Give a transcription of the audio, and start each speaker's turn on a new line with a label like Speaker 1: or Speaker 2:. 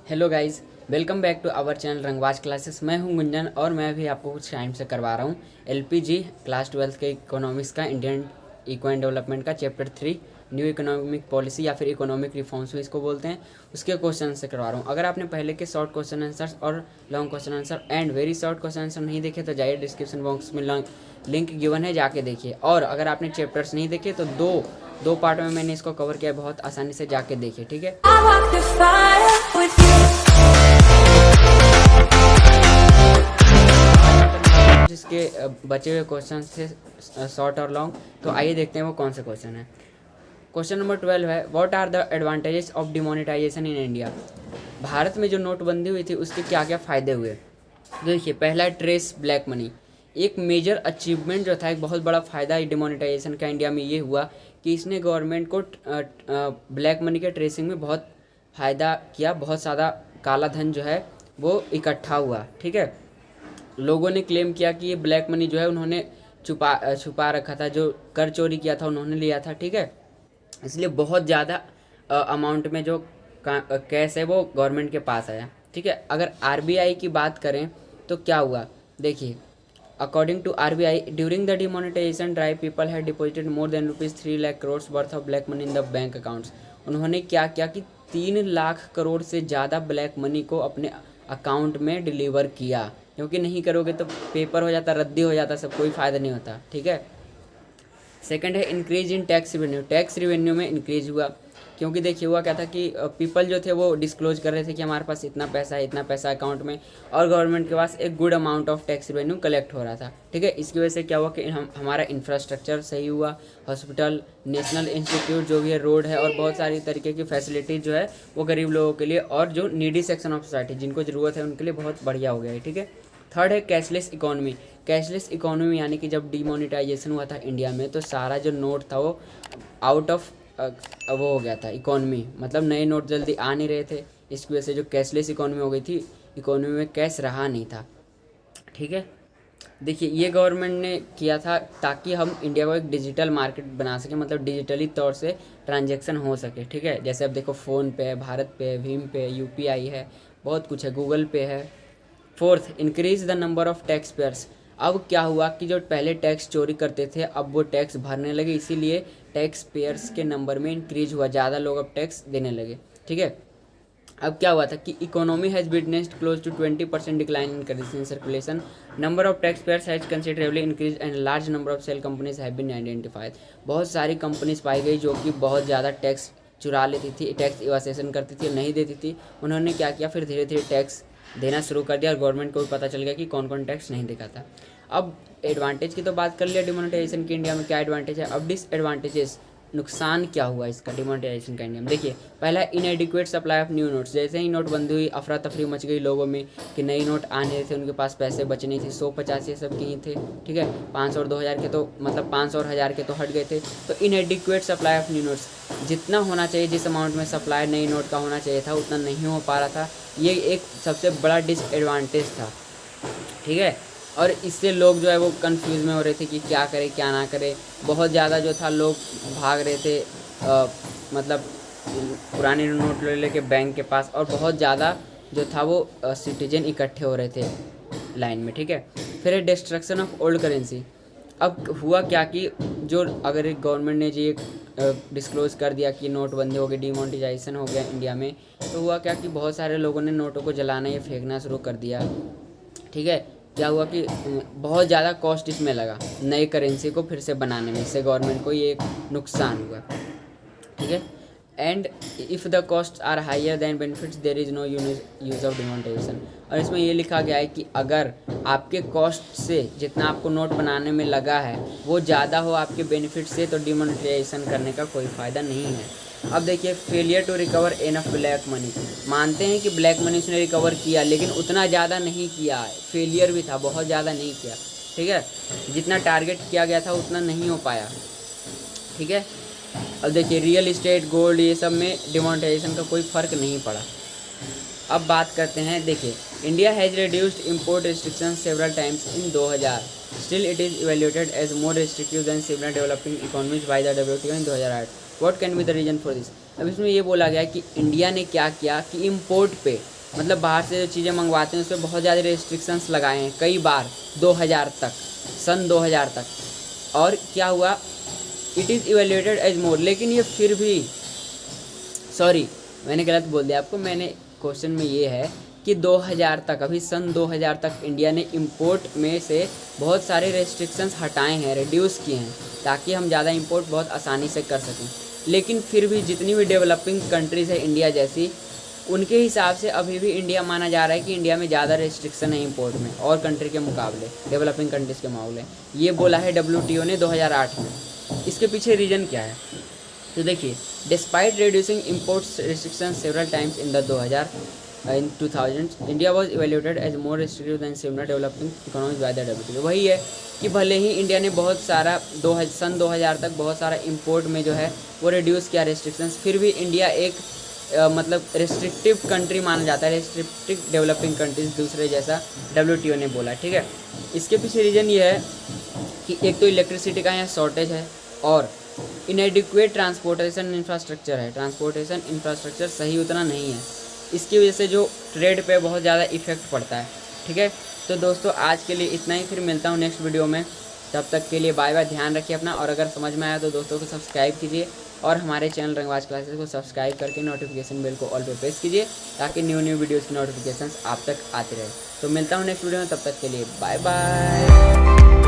Speaker 1: Hello guys, welcome back to our channel Rangwaj classes. मैं हूं गुंजन और मैं भी आपको कुछ टाइम से करवा रहा हूं एलपीजी क्लास 12 के इकोनॉमिक्स का इंडियन इको डेवलपमेंट का चैप्टर 3 न्यू इकोनॉमिक पॉलिसी या फिर इकोनॉमिक रिफॉर्म्स भी इसको बोलते हैं, उसके क्वेश्चन से करवा रहा हूं। अगर आपने पहले के शॉर्ट क्वेश्चन आंसर्स और long question answer and very short question answer नहीं देखे तो जाइए डिस्क्रिप्शन बॉक्स में लिंक गिवन है, जाके देखिए। और अगर आपने चैप्टर्स नहीं देखे तो दो दो पार्ट में मैंने इसको कवर किया है, बहुत आसानी से जाके देखिए, ठीक है। जिसके बचे हुए क्वेश्चन थे शॉर्ट और लॉन्ग, तो आइए देखते हैं वो कौन से क्वेश्चन है। क्वेश्चन नंबर 12 है, what are the advantages of demonetization in India. Bharat में जो नोटबंदी हुई थी उसके क्या क्या फ़ायदे हुए। देखिए, पहला है ट्रेस ब्लैक मनी। एक मेजर अचीवमेंट जो था, एक बहुत बड़ा फ़ायदा डिमोनेटाइजेशन का इंडिया में ये हुआ कि इसने गवर्नमेंट को ब्लैक मनी के ट्रेसिंग में बहुत फ़ायदा किया। बहुत ज़्यादा काला धन जो है वो इकट्ठा हुआ, ठीक है। लोगों ने क्लेम किया कि ये ब्लैक मनी जो है उन्होंने छुपा रखा था, जो कर चोरी किया था उन्होंने लिया था, ठीक है। इसलिए बहुत ज़्यादा अमाउंट में जो कैश है वो गवर्नमेंट के पास आया, ठीक है। अगर आरबीआई की बात करें तो क्या हुआ, देखिए, according to RBI during the demonetization drive people had deposited more than ₹3 lakh crore worth of black money in the bank accounts. उन्होंने क्या किया कि 3 लाख करोड़ से ज़्यादा ब्लैक मनी को अपने अकाउंट में डिलीवर किया, क्योंकि नहीं करोगे तो पेपर हो जाता, रद्दी हो जाता, सब कोई फ़ायदा नहीं होता, ठीक है। सेकंड है increase in tax revenue. Tax revenue में इंक्रीज हुआ, क्योंकि देखिए हुआ क्या था कि पीपल जो थे वो डिस्क्लोज कर रहे थे कि हमारे पास इतना पैसा है, इतना पैसा अकाउंट में, और गवर्नमेंट के पास एक good amount of tax revenue collect हो रहा था, ठीक है। इसकी वजह से क्या हुआ कि हमारा इंफ्रास्ट्रक्चर सही हुआ, हॉस्पिटल, नेशनल इंस्टीट्यूट जो भी है, रोड है, और बहुत सारी तरीके की फैसिलिटीज जो है वो गरीब लोगों के लिए और जो नीडी सेक्शन ऑफ सोसाइटी जिनको ज़रूरत है उनके लिए बहुत बढ़िया हो गया है, ठीक है। थर्ड है कैशलेस इकोनॉमी। कैशलेस इकोनॉमी यानी कि जब डिमोनेटाइजेशन हुआ था इंडिया में तो सारा जो नोट था वो आउट ऑफ वो हो गया था इकोनॉमी, मतलब नए नोट जल्दी आ नहीं रहे थे। इसकी वजह से जो कैशलेस इकोनॉमी हो गई थी, इकोनॉमी में कैश रहा नहीं था, ठीक है। देखिए, ये गवर्नमेंट ने किया था ताकि हम इंडिया को एक डिजिटल मार्केट बना सकें, मतलब डिजिटली तौर से ट्रांजैक्शन हो सके, ठीक है। जैसे अब देखो, फ़ोन पे है, भारत पे है, भीम पे, यूपीआई है, बहुत कुछ है, गूगल पे है। Fourth, increase the number of tax pairs. अब क्या हुआ कि जो पहले टैक्स चोरी करते थे अब वो टैक्स भरने लगे, इसीलिए टैक्स पेयर्स के नंबर में इंक्रीज हुआ, ज़्यादा लोग अब टैक्स देने लगे, ठीक है। अब क्या हुआ था कि economy has witnessed close to 20% decline in currency in circulation, number of tax payers has considerably increase and large number of shell companies have been identified. बहुत सारी कंपनीज पाई गई जो कि बहुत ज़्यादा टैक्स चुरा लेती थी, टैक्स इवासेशन करती थी, नहीं देती थी। उन्होंने क्या किया, फिर धीरे धीरे टैक्स देना शुरू कर दिया और गवर्नमेंट को भी पता चल गया कि कौन कौन टैक्स नहीं देता था। अब एडवांटेज की तो बात कर लिया डिमोनेटाइजेशन की, इंडिया में क्या एडवांटेज है। अब डिसएडवांटेजेस, नुकसान क्या हुआ इसका डिमोनेटाइजेशन का इंडिया में। देखिए, पहला इनएडिक्वेट सप्लाई ऑफ न्यू नोट्स। जैसे ही नोटबंदी हुई अफरा तफरी मच गई लोगों में कि नई नोट आ नहीं रहे थे, उनके पास पैसे बचे नहीं थे, 150 ये सब के ही थे, ठीक है। 500 और 2000 के तो मतलब 500 और 1000 के तो हट गए थे। तो इनएडिक्वेट सप्लाई ऑफ न्यू नोट्स, जितना होना चाहिए, जिस अमाउंट में सप्लाई नई नोट का होना चाहिए था उतना नहीं हो पा रहा था, ये एक सबसे बड़ा डिसएडवांटेज था, ठीक है। और इससे लोग जो है वो कंफ्यूज में हो रहे थे कि क्या करें क्या ना करें। बहुत ज़्यादा जो था लोग भाग रहे थे मतलब पुराने नोट ले लेके बैंक के पास, और बहुत ज़्यादा जो था वो सिटीजन इकट्ठे हो रहे थे लाइन में, ठीक है। फिर डिस्ट्रक्शन ऑफ ओल्ड करेंसी। अब हुआ क्या कि जो अगर एक गवर्नमेंट ने जी डिस्क्लोज़ कर दिया कि नोटबंदी हो गई, डिमोनेटाइजेशन हो गया इंडिया में, तो हुआ क्या कि बहुत सारे लोगों ने नोटों को जलाना या फेंकना शुरू कर दिया, ठीक है। क्या हुआ कि बहुत ज़्यादा कॉस्ट इसमें लगा नई करेंसी को फिर से बनाने में, इससे गवर्नमेंट को ये एक नुकसान हुआ, ठीक है। And if the cost are higher than benefits there is no use of demonetization. और इसमें ये लिखा गया है कि अगर आपके कॉस्ट से जितना आपको नोट बनाने में लगा है वो ज़्यादा हो आपके बेनिफिट से, तो डिमोनेटाइजेशन करने का कोई फ़ायदा नहीं है। अब देखिए, failure to recover enough black money. मानते हैं कि ब्लैक मनी उसने रिकवर किया, लेकिन उतना ज़्यादा नहीं किया, फेलियर भी था, बहुत ज़्यादा नहीं किया, ठीक है। जितना टारगेट किया गया था उतना नहीं हो पाया, ठीक है। अब देखिए, रियल इस्टेट, गोल्ड, ये सब में डिमोनेटाइजेशन का कोई फ़र्क नहीं पड़ा। अब बात करते हैं, देखिए, India has reduced import restriction several times in 2000, still it is evaluated as more restrictive than similar developing economies by the WTO in 2008। What can be the reason for this. अब इसमें ये बोला गया कि इंडिया ने क्या किया कि इम्पोर्ट पे मतलब बाहर से जो चीज़ें मंगवाते हैं उस पर बहुत ज़्यादा रेस्ट्रिक्शंस लगाए हैं कई बार, 2000 तक, सन 2000 तक। और क्या हुआ, इट इज़ इवेल्यूएटेड एज मोर, लेकिन ये फिर भी, सॉरी मैंने गलत बोल दिया आपको, मैंने क्वेश्चन में ये है कि 2000 तक, अभी सन 2000 तक इंडिया ने इंपोर्ट में से बहुत सारे रेस्ट्रिक्शंस हटाए हैं, रिड्यूस किए हैं, ताकि हम ज़्यादा इंपोर्ट बहुत आसानी से कर सकें। लेकिन फिर भी जितनी भी डेवलपिंग कंट्रीज़ है इंडिया जैसी, उनके हिसाब से अभी भी इंडिया माना जा रहा है कि इंडिया में ज़्यादा रेस्ट्रिक्शन है इंपोर्ट में और कंट्री के मुकाबले, डेवलपिंग कंट्रीज़ के मुकाबले। ये बोला है WTO ने 2008 में। इसके पीछे रीज़न क्या है, तो देखिए, despite reducing imports restriction several times in 2000 India was evaluated as more restrictive than similar developing economies by the WTO। वही है कि भले ही इंडिया ने बहुत सारा सन 2000 तक बहुत सारा इंपोर्ट में जो है वो रिड्यूस किया रेस्ट्रिक्शंस, फिर भी इंडिया एक मतलब रिस्ट्रिक्टिव कंट्री माना जाता है, रिस्ट्रिक्टिव डेवलपिंग कंट्रीज दूसरे जैसा WTO ने बोला, ठीक है। इसके पीछे रीज़न ये है कि एक तो इलेक्ट्रिसिटी का यहाँ शॉर्टेज है और इनएडिक्वेट ट्रांसपोर्टेशन इंफ्रास्ट्रक्चर है, ट्रांसपोर्टेशन इंफ्रास्ट्रक्चर सही उतना नहीं है, इसकी वजह से जो ट्रेड पे बहुत ज़्यादा इफेक्ट पड़ता है, ठीक है। तो दोस्तों आज के लिए इतना ही, फिर मिलता हूँ नेक्स्ट वीडियो में, तब तक के लिए बाय बाय, ध्यान रखिए अपना। और अगर समझ में आया तो दोस्तों को सब्सक्राइब कीजिए और हमारे चैनल रंगबाज क्लासेस को सब्सक्राइब करके नोटिफिकेशन बेल को ऑल पे प्रेस कीजिए, ताकि न्यू वीडियोज़ की नोटिफिकेशन आप तक आते रहे। तो मिलता हूँ नेक्स्ट वीडियो में, तब तक के लिए बाय बाय।